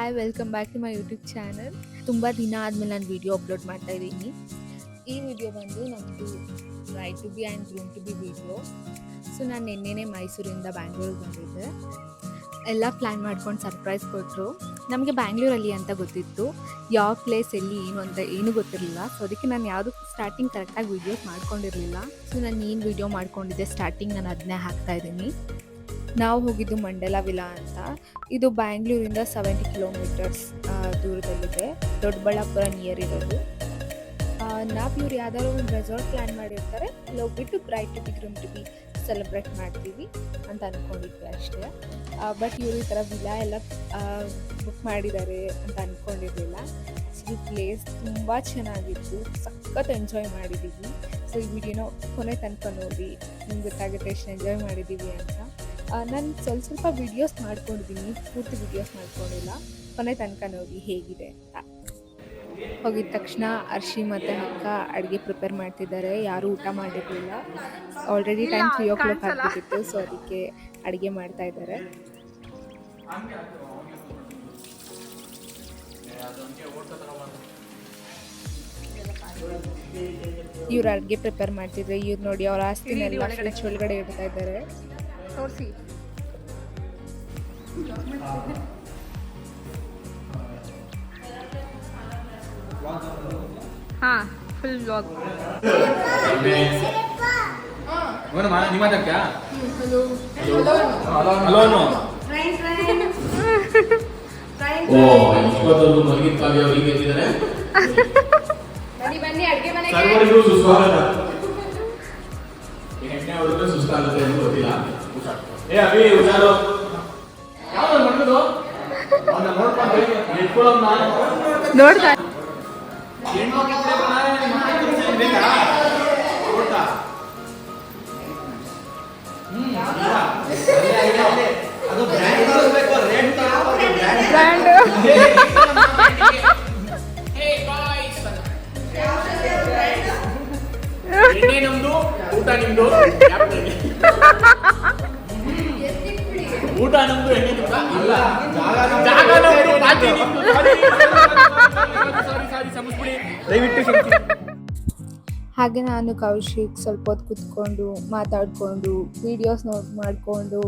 Hi welcome back to my YouTube channel. ತುಂಬ ದಿನ ಆದಮೇಲೆ ನಾನು ವಿಡಿಯೋ ಅಪ್ಲೋಡ್ ಮಾಡ್ತಾ ಇದ್ದೀನಿ. ಈ ವಿಡಿಯೋ ಬಂದು ನಮ್ಮದು bride to be and groom to be video. So ನಾನು ನಿನ್ನೆನೇ ಮೈಸೂರಿಂದ ಬ್ಯಾಂಗ್ಳೂರಿಗೆ ಬಂದಿದ್ದೆ. ಎಲ್ಲ ಪ್ಲ್ಯಾನ್ ಮಾಡ್ಕೊಂಡು ಸರ್ಪ್ರೈಸ್ ಕೊಟ್ಟರು. ನಮಗೆ ಬ್ಯಾಂಗ್ಳೂರಲ್ಲಿ ಅಂತ ಗೊತ್ತಿತ್ತು, ಯಾವ ಪ್ಲೇಸ್ ಎಲ್ಲಿ ಏನು ಅಂತ ಏನೂ ಗೊತ್ತಿರಲಿಲ್ಲ. ಸೊ ಅದಕ್ಕೆ ನಾನು ಯಾವುದು ಸ್ಟಾರ್ಟಿಂಗ್ ಕರೆಕ್ಟಾಗಿ ವೀಡಿಯೋಸ್ ಮಾಡ್ಕೊಂಡಿರಲಿಲ್ಲ. ಸೊ ನಾನು ಏನು ವೀಡಿಯೋ ಮಾಡ್ಕೊಂಡಿದ್ದೆ ಸ್ಟಾರ್ಟಿಂಗ್ ನಾನು ಅದನ್ನೇ ಹಾಕ್ತಾಯಿದ್ದೀನಿ. ನಾವು ಹೋಗಿದ್ದು ಮಂಡಲ ವಿಲಾ ಅಂತ. ಇದು ಬ್ಯಾಂಗ್ಳೂರಿಂದ 70 ಕಿಲೋಮೀಟರ್ಸ್ ದೂರದಲ್ಲಿದೆ, ದೊಡ್ಡಬಳ್ಳಾಪುರ ನಿಯರ್ ಇರೋದು. ನಾವು ಇವ್ರು ಯಾವ್ದಾದ್ರು ಒಂದು ರೆಸಾರ್ಟ್ ಪ್ಲ್ಯಾನ್ ಮಾಡಿರ್ತಾರೆ, ಅಲ್ಲಿ ಹೋಗ್ಬಿಟ್ಟು bride to be groom to be celebrate ಮಾಡ್ತೀವಿ ಅಂತ ಅಂದ್ಕೊಂಡಿದ್ವಿ ಅಷ್ಟೇ. ಬಟ್ ಇವರು ಈ ಥರ ವಿಲಾ ಎಲ್ಲ ಬುಕ್ ಮಾಡಿದ್ದಾರೆ ಅಂತ ಅಂದ್ಕೊಂಡಿರಲಿಲ್ಲ. ಆ್ಯಕ್ಚುಲಿ ಪ್ಲೇಸ್ ತುಂಬ ಚೆನ್ನಾಗಿತ್ತು, ಸಖತ್ ಎಂಜಾಯ್ ಮಾಡಿದ್ದೀವಿ. ಸೊ ಈ ವಿಡಿಯೋನ ಕೊನೆ ತನಕ ನೋಡಿ, ನಿಮ್ಗೆ ಗೊತ್ತಾಗುತ್ತೆ ಎಷ್ಟು ಎಂಜಾಯ್ ಮಾಡಿದ್ದೀವಿ ಅಂತ. ನಾನು ಸ್ವಲ್ಪ ವೀಡಿಯೋಸ್ ಮಾಡ್ಕೊಂಡಿದ್ದೀನಿ, ಪೂರ್ತಿ ವೀಡಿಯೋಸ್ ಮಾಡ್ಕೊಂಡಿಲ್ಲ. ಕೊನೆ ತನಕ ನೋಡಿ ಹೇಗಿದೆ ಅಂತ. ಹೋಗಿದ ತಕ್ಷಣ ಅರ್ಶಿ ಮತ್ತು ಅಕ್ಕ ಅಡುಗೆ ಪ್ರಿಪೇರ್ ಮಾಡ್ತಿದ್ದಾರೆ. ಯಾರೂ ಊಟ ಮಾಡಿರಲಿಲ್ಲ. ಆಲ್ರೆಡಿ ಟೈಮ್ 3 o'clock ಆಗಿಬಿಟ್ಟಿತ್ತು. ಸೊ ಅದಕ್ಕೆ ಅಡುಗೆ ಮಾಡ್ತಾ ಇದ್ದಾರೆ. ಇವ್ರು ಅಡುಗೆ ಪ್ರಿಪೇರ್ ಮಾಡ್ತಿದ್ರೆ, ಇವ್ರು ನೋಡಿ ಅವ್ರ ಆಸ್ತಿನೆಲ್ಲ ಫ್ರಿಡ್ಜ್ ಒಳಗಡೆ ಇಡ್ತಾ ಇದ್ದಾರೆ. ತೋರಿಸಿ. ಹಾಂ, ಫುಲ್ ವ್ಲಾಗ್. ಬನ್ನಿ ಅಡುಗೆ ಮನೆಗೆ. ಸುಸ್ತಾಗುತ್ತೆ ಅಂತ ಗೊತ್ತಿಲ್ಲ. ಏ ಅಭಿ ಹುಷಾರು, ಯಾವ್ದು ಮಣ್ಣದು ಅವನ್ನ ನೋಡ್ಕೊಂಡು ಇಟ್ಕೊಳ್ಳೋದು. ನಾನು ನೋಡ್ತಾ ಅದು ಬ್ರ್ಯಾಂಡ್ ತಗೋಬೇಕು, ರೇಟ್ ತಗೋಬೇಕು, ಬ್ರ್ಯಾಂಡ್. ಎಣ್ಣೆ ನಮ್ದು, ಊಟ ನಿಮ್ದು. ಊಟ ನಮ್ದು, ಎಣ್ಣೆ ನಿಮ್ದು. ಇಲ್ಲ, ಜಾಗ ನಮ್ದು, ಪಾರ್ಟಿ ನಿಮ್ದು. ಸಾರಿ ಸಮಸ್ಬಿಡಿ ದಯವಿಟ್ಟು. ಹಾಗೆ ನಾನು ಕೌಶಿಕ್ ಸ್ವಲ್ಪ ಹೊತ್ತು ಕೂತ್ಕೊಂಡು ಮಾತಾಡಿಕೊಂಡು ವೀಡಿಯೋಸ್ ಮಾಡಿಕೊಂಡು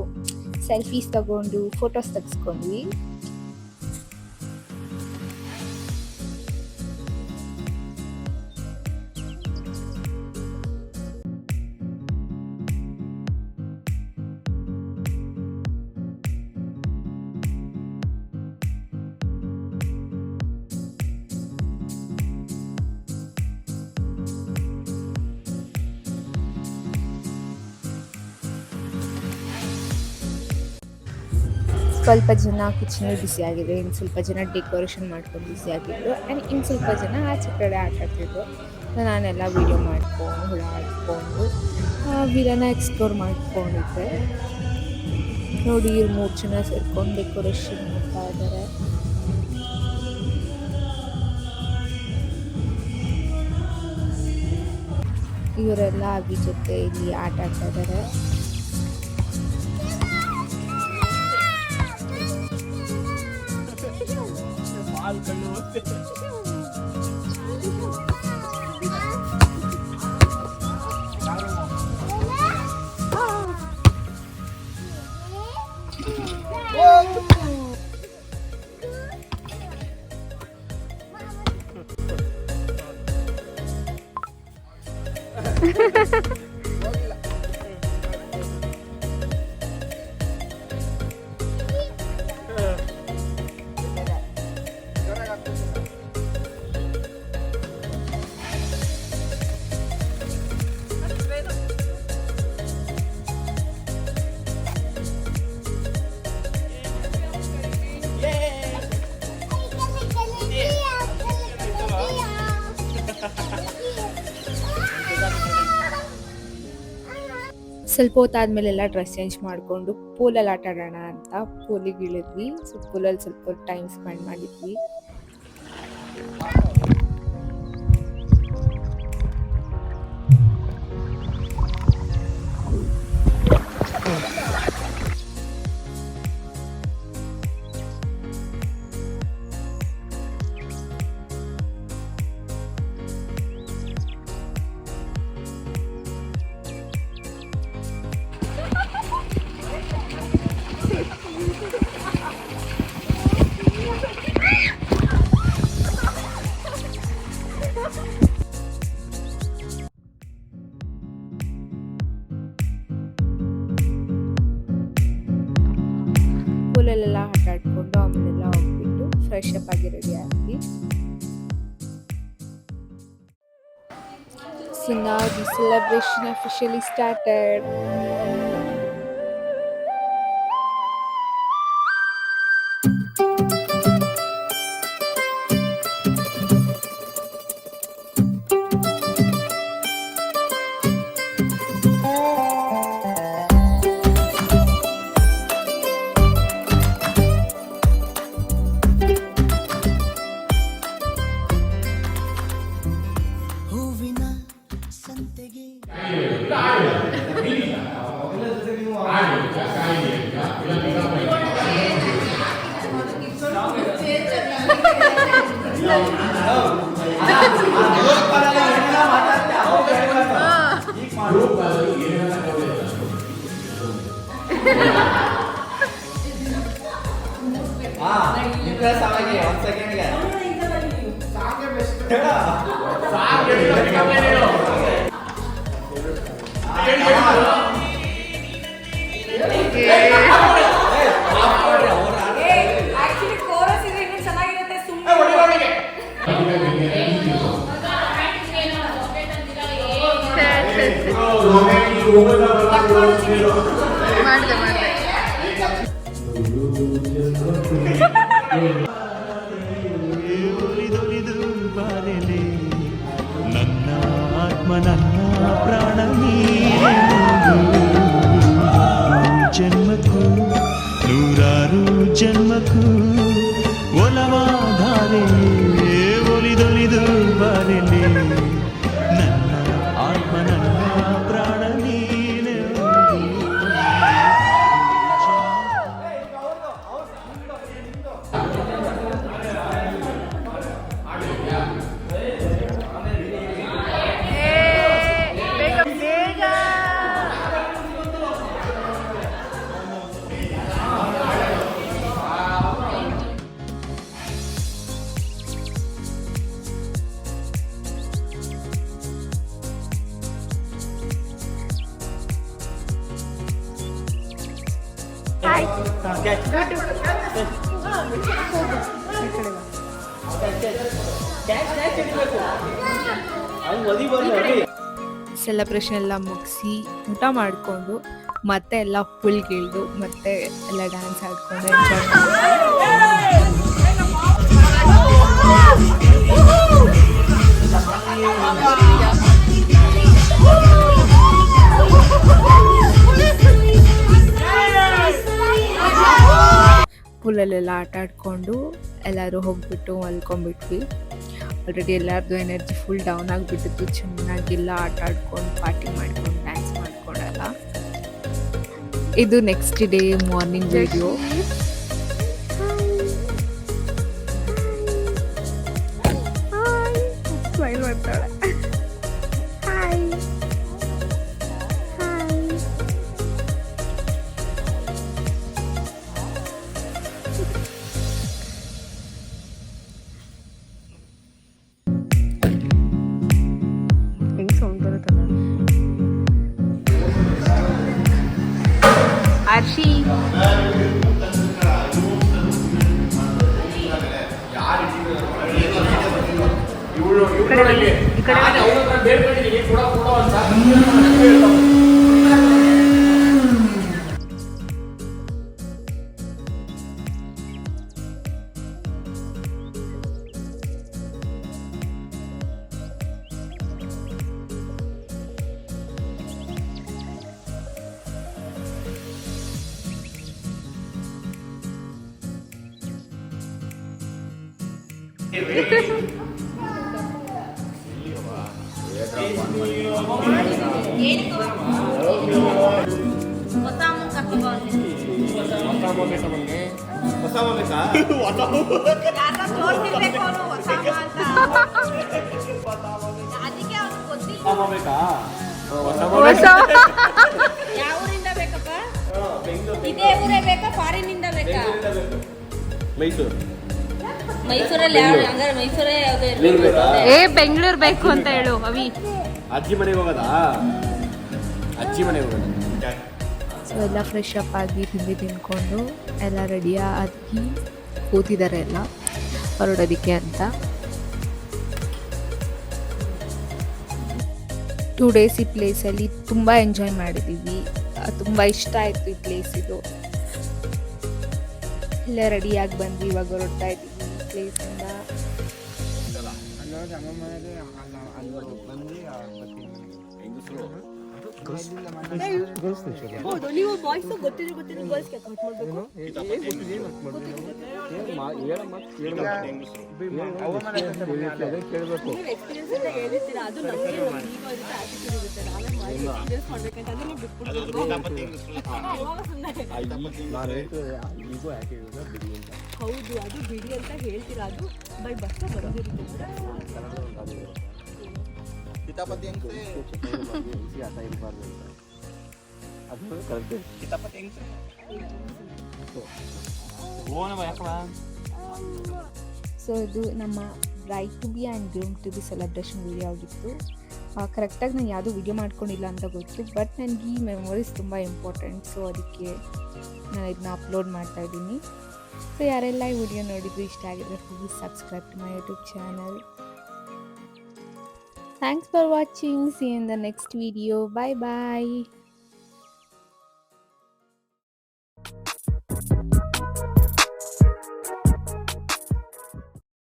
ಸೆಲ್ಫೀಸ್ ತಗೊಂಡು ಫೋಟೋಸ್ ತೆಗೆಸ್ಕೊಂಡ್ವಿ. ಸ್ವಲ್ಪ ಜನ ಕಿಚನಲ್ಲಿ ಬಿಸಿಯಾಗಿದೆ, ಇನ್ನು ಸ್ವಲ್ಪ ಜನ ಡೆಕೋರೇಷನ್ ಮಾಡ್ಕೊಂಡು ಬಿಸಿಯಾಗಿದ್ರು, ಆ್ಯಂಡ್ ಇನ್ನು ಸ್ವಲ್ಪ ಜನ ಆಚೆ ಕಡೆ ಆಟಾಡ್ತಿದ್ರು. ನಾನೆಲ್ಲ ವೀಡಿಯೋ ಮಾಡ್ಕೊಂಡು ಹುಳಾಡ್ಕೊಂಡು ವಿಲನ ಎಕ್ಸ್ಪ್ಲೋರ್ ಮಾಡ್ಕೊಂಡಿದ್ದೆ. ನೋಡಿ, ಇವ್ರು 3 ಜನ ಸೇರ್ಕೊಂಡು ಡೆಕೋರೇಷನ್ ಮಾಡ್ತಾ ಇದ್ದಾರೆ. ಇವರೆಲ್ಲ ಅಭಿ ಜೊತೆ ಇಲ್ಲಿ ಆಟ ಆಡ್ತಾ ಇದ್ದಾರೆ. ಸ್ವಲ್ಪ ಹೊತ್ತಾದ್ಮೇಲೆ ಎಲ್ಲ ಡ್ರೆಸ್ ಚೇಂಜ್ ಮಾಡಿಕೊಂಡು ಪೂಲಲ್ಲಿ ಆಟ ಆಡೋಣ ಅಂತ ಪೂಲಿಗೆ ಇಳಿದ್ವಿ. ಸೊ ಪೂಲಲ್ಲಿ ಸ್ವಲ್ಪ ಟೈಮ್ ಸ್ಪೆಂಡ್ ಮಾಡಿದ್ವಿ. ಫ್ರೆಶ್ ಅಪ್ ಆಗಿ ರೆಡಿ ಆದ್ವಿ. So now the celebration officially started. ನನ್ನ ಆತ್ಮ ನನ್ನ ಪ್ರಾಣ ನೀನೆ ಜನ್ಮಕ್ಕೂ ನೂರಾರು ಜನ್ಮಕ್ಕೂ ಒಲವಾಧಾರೆ ಒಲಿದೊಲಿದು ಬಾರೆಲೆ ನನ್ನ ಆತ್ಮ ನನ್ನ ಪ್ರಾಣ ನೀನೆ ಸೆಲೆಬ್ರೇಷನ್ ಎಲ್ಲ ಮುಗಿಸಿ ಊಟ ಮಾಡಿಕೊಂಡು ಮತ್ತೆ ಎಲ್ಲ ಫುಲ್ಗಿಳ್ದು ಮತ್ತೆ ಎಲ್ಲ ಡ್ಯಾನ್ಸ್ ಆಡ್ಕೊಂಡು ಎಂಜಾಯ್ ಪೂಲಲ್ಲೆಲ್ಲ ಆಟ ಆಡ್ಕೊಂಡು ಎಲ್ಲರೂ ಹೋಗ್ಬಿಟ್ಟು ಮಲ್ಕೊಂಡ್ಬಿಟ್ವಿ. ಆಲ್ರೆಡಿ ಎಲ್ಲರದ್ದು ಎನರ್ಜಿ ಫುಲ್ ಡೌನ್ ಆಗಿಬಿಟ್ಟಿತ್ತು. ಚೆನ್ನಾಗೆಲ್ಲ ಆಟ ಆಡ್ಕೊಂಡು ಪಾರ್ಟಿ ಮಾಡ್ಕೊಂಡು ಡ್ಯಾನ್ಸ್ ಮಾಡ್ಕೊಂಡೆಲ್ಲ. ಇದು next day morning video. Smile ಮಾಡ್ತಾಳೆ. ಆರ್ಷಿ ಮೈಸೂರಲ್ಲಿ ಮೈಸೂರೇ ಬೆಂಗಳೂರು ಬೇಕು ಅಂತ ಹೇಳು ಅವಿ. ಅಜ್ಜಿ ಮನೆಗೆ ಹೋಗೋದಾ? ಅಜ್ಜಿ ಮನೆಗೆ ಹೋಗೋದು. ಸೊ ಎಲ್ಲ ಫ್ರೆಶ್ ಅಪ್ ಆಗಿ ತಿಂಡಿ ತಿನ್ಕೊಂಡು ಎಲ್ಲ ರೆಡಿ ಆಗಿ ಕೂತಿದ್ದಾರೆ ಎಲ್ಲ. ಹೊರಡೋದಕ್ಕೆ ಅಂತ. 2 ಡೇಸ್ ಈ ಪ್ಲೇಸಲ್ಲಿ ತುಂಬ ಎಂಜಾಯ್ ಮಾಡಿದ್ದೀವಿ. ತುಂಬ ಇಷ್ಟ ಆಯಿತು ಈ ಪ್ಲೇಸ್ ಇದು. ಎಲ್ಲ ರೆಡಿಯಾಗಿ ಬಂದ್ವಿ, ಇವಾಗ ಹೊರಡ್ತಾ ಇದ್ದೀವಿ ಈ ಪ್ಲೇಸಿಂದ. ಹೌದು, ನೀವು ಬಾಯ್ಸ್ ಗೊತ್ತಿರೋ ಗರ್ಲ್ಸ್ ಕಟ್ ಮಾಡಬೇಕು. ನೀವು ಎಕ್ಸ್ಪೀರಿಯನ್ಸ್ ಅಂತ ಹೇಳಿರ್ತೀರಾ, ಅದು ನಮಗೆ ಈಗ ಆಟಿಟ್ಯೂಡ್ ಇರುತ್ತೆ. ನಾವೇ ಮಾಡಿ ಎಕ್ಸ್ಪೀರಿಯನ್ಸ್ ಮಾಡ್ಬೇಕಂತ ನೀವು ಹೌದು, ಅದು ಬಿಡಿ ಅಂತ ಹೇಳ್ತೀರಾ, ಅದು ಬೈ ಬಸ್ ಬಂದಿರುತ್ತೆ. ಸೊ ಇದು ನಮ್ಮ bride to be and groom to be celebration video ಆಗಿತ್ತು. ಕರೆಕ್ಟಾಗಿ ನಾನು ಯಾವುದೂ ವಿಡಿಯೋ ಮಾಡ್ಕೊಂಡಿಲ್ಲ ಅಂತ ಗೊತ್ತು, ಬಟ್ ನನಗೆ ಈ ಮೆಮೊರೀಸ್ ತುಂಬ ಇಂಪಾರ್ಟೆಂಟ್. ಸೊ ಅದಕ್ಕೆ ನಾನು ಇದನ್ನ ಅಪ್ಲೋಡ್ ಮಾಡ್ತಾ ಇದ್ದೀನಿ. ಸೊ ಯಾರೆಲ್ಲ ಈ ವಿಡಿಯೋ ನೋಡಿದ್ರು ಇಷ್ಟ ಆಗಿದ್ರೆ please subscribe to my YouTube channel. Thanks for watching. See you in the next video. Bye bye.